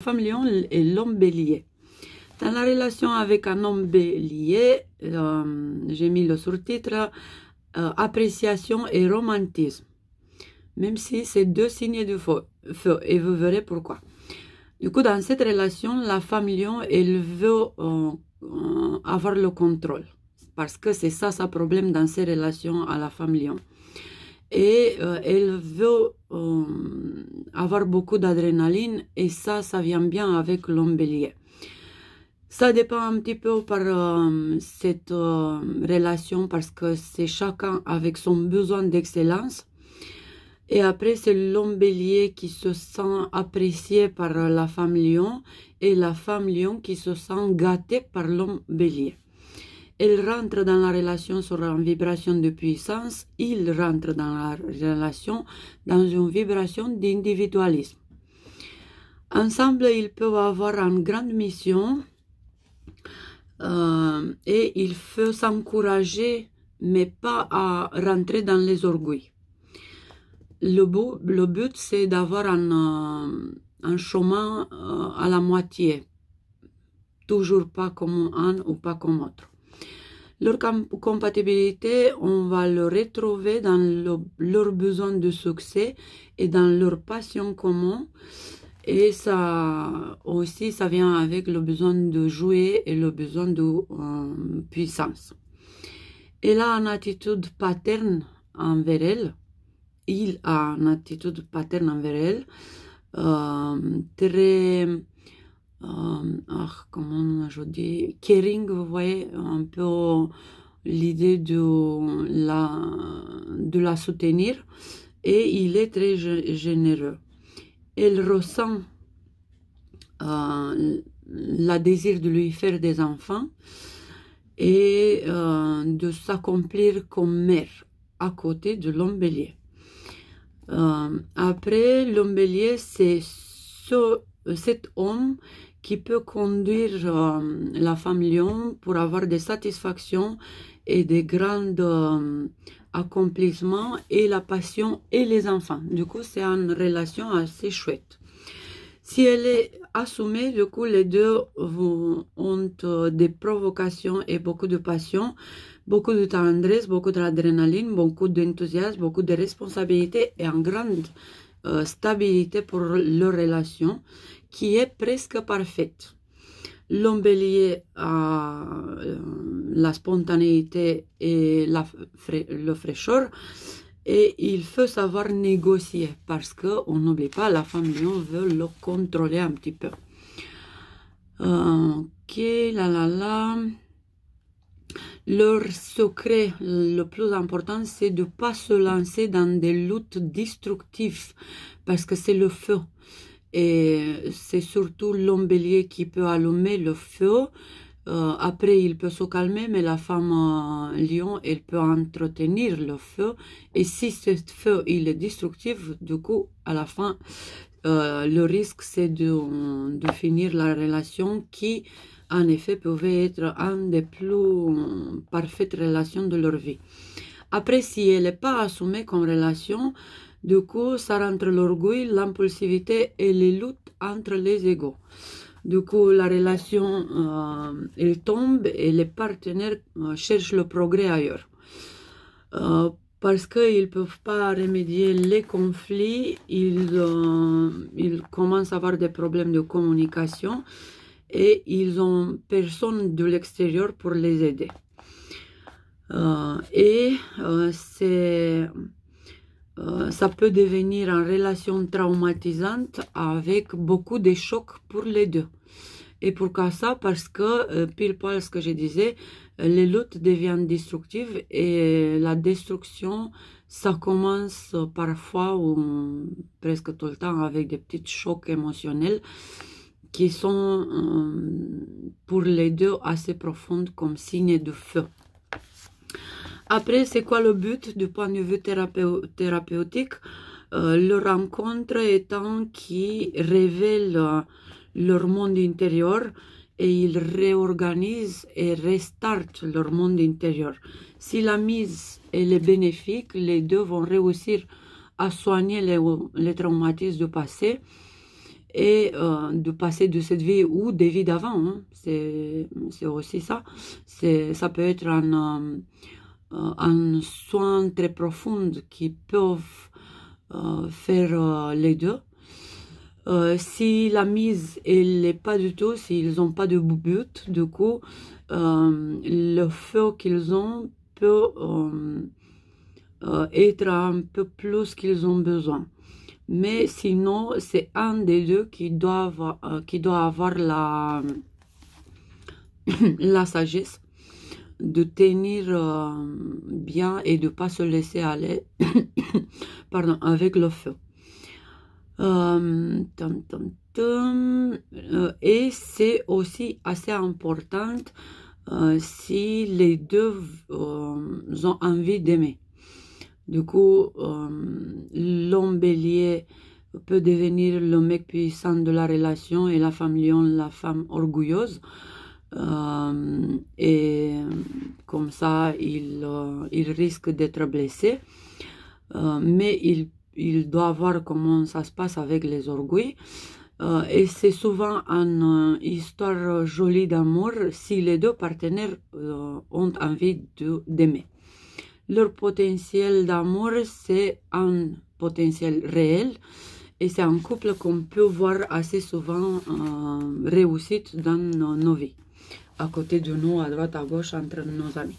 femme lion et l'homme bélier. Dans la relation avec un homme bélier, j'ai mis le sous-titre appréciation et romantisme. Même si c'est deux signes de feu, et vous verrez pourquoi. Du coup, dans cette relation, la femme lion, elle veut avoir le contrôle. Parce que c'est ça, son problème dans ses relations à la femme lion. Et elle veut avoir beaucoup d'adrénaline et ça vient bien avec l'homme bélier. Ça dépend un petit peu par cette relation parce que c'est chacun avec son besoin d'excellence. Et après, c'est l'homme bélier qui se sent apprécié par la femme lion et la femme lion qui se sent gâtée par l'homme bélier. Elle rentre dans la relation sur une vibration de puissance, il rentre dans la relation dans une vibration d'individualisme. Ensemble, ils peuvent avoir une grande mission et il faut s'encourager, mais pas à rentrer dans les orgueils. Le but c'est d'avoir un chemin à la moitié, toujours pas comme un ou pas comme autre. Leur compatibilité, on va le retrouver dans leur besoin de succès et dans leur passion commune. Et ça aussi, ça vient avec le besoin de jouer et le besoin de puissance. Elle a une attitude paterne envers elle. Il a une attitude paterne envers elle. Très... comment je dis, caring, vous voyez, un peu l'idée de la soutenir, et il est très généreux. Elle ressent le désir de lui faire des enfants et de s'accomplir comme mère à côté de l'homme bélier. Après, l'homme bélier, c'est cet homme qui peut conduire la femme lion pour avoir des satisfactions et des grands accomplissements et la passion et les enfants. Du coup, c'est une relation assez chouette. Si elle est assumée, du coup, les deux ont des provocations et beaucoup de passion, beaucoup de tendresse, beaucoup d'adrénaline, beaucoup d'enthousiasme, beaucoup de responsabilité et une grande stabilité pour leur relation qui est presque parfaite. L'homme bélier a la spontanéité et le fraîcheur et il faut savoir négocier parce qu'on n'oublie pas, la femme lion veut le contrôler un petit peu. Ok, Leur secret le plus important, c'est de ne pas se lancer dans des luttes destructives parce que c'est le feu. Et c'est surtout l'homme bélier qui peut allumer le feu. Après, il peut se calmer, mais la femme lion, elle peut entretenir le feu. Et si ce feu, il est destructif, du coup, à la fin, le risque, c'est de finir la relation qui, en effet, pouvait être une des plus parfaites relations de leur vie. Après, si elle n'est pas assumée comme relation, du coup, ça rentre l'orgueil, l'impulsivité et les luttes entre les égaux. Du coup, la relation, elle tombe et les partenaires cherchent le progrès ailleurs. Parce qu'ils ne peuvent pas remédier les conflits, ils commencent à avoir des problèmes de communication et ils n'ont personne de l'extérieur pour les aider. Ça peut devenir une relation traumatisante avec beaucoup de chocs pour les deux. Et pourquoi ça? Parce que, pile poil ce que je disais, les luttes deviennent destructives et la destruction, ça commence parfois ou presque tout le temps avec des petits chocs émotionnels qui sont pour les deux assez profondes comme signe de feu. Après, c'est quoi le but du point de vue thérapeutique? Leur rencontre étant qui révèle leur monde intérieur et ils réorganisent et restartent leur monde intérieur. Si la mise elle est bénéfique, les deux vont réussir à soigner les traumatismes du passé et de passer de cette vie ou des vies d'avant. Hein. C'est aussi ça. Ça peut être un soin très profond qui peuvent faire les deux. Si la mise elle n'est pas du tout, s'ils n'ont pas de but, du coup, le feu qu'ils ont peut être un peu plus qu'ils ont besoin. Mais sinon, c'est un des deux qui doit avoir la sagesse de tenir bien et de ne pas se laisser aller pardon, avec le feu. Et c'est aussi assez important si les deux ont envie d'aimer. Du coup, l'homme bélier peut devenir le mec puissant de la relation et la femme lion, la femme orgueilleuse. Et comme ça, il risque d'être blessé. Mais il doit voir comment ça se passe avec les orgueils. Et c'est souvent une histoire jolie d'amour si les deux partenaires ont envie d'aimer. Leur potentiel d'amour, c'est un potentiel réel et c'est un couple qu'on peut voir assez souvent réussite dans nos vies, à côté de nous, à droite, à gauche, entre nos amis.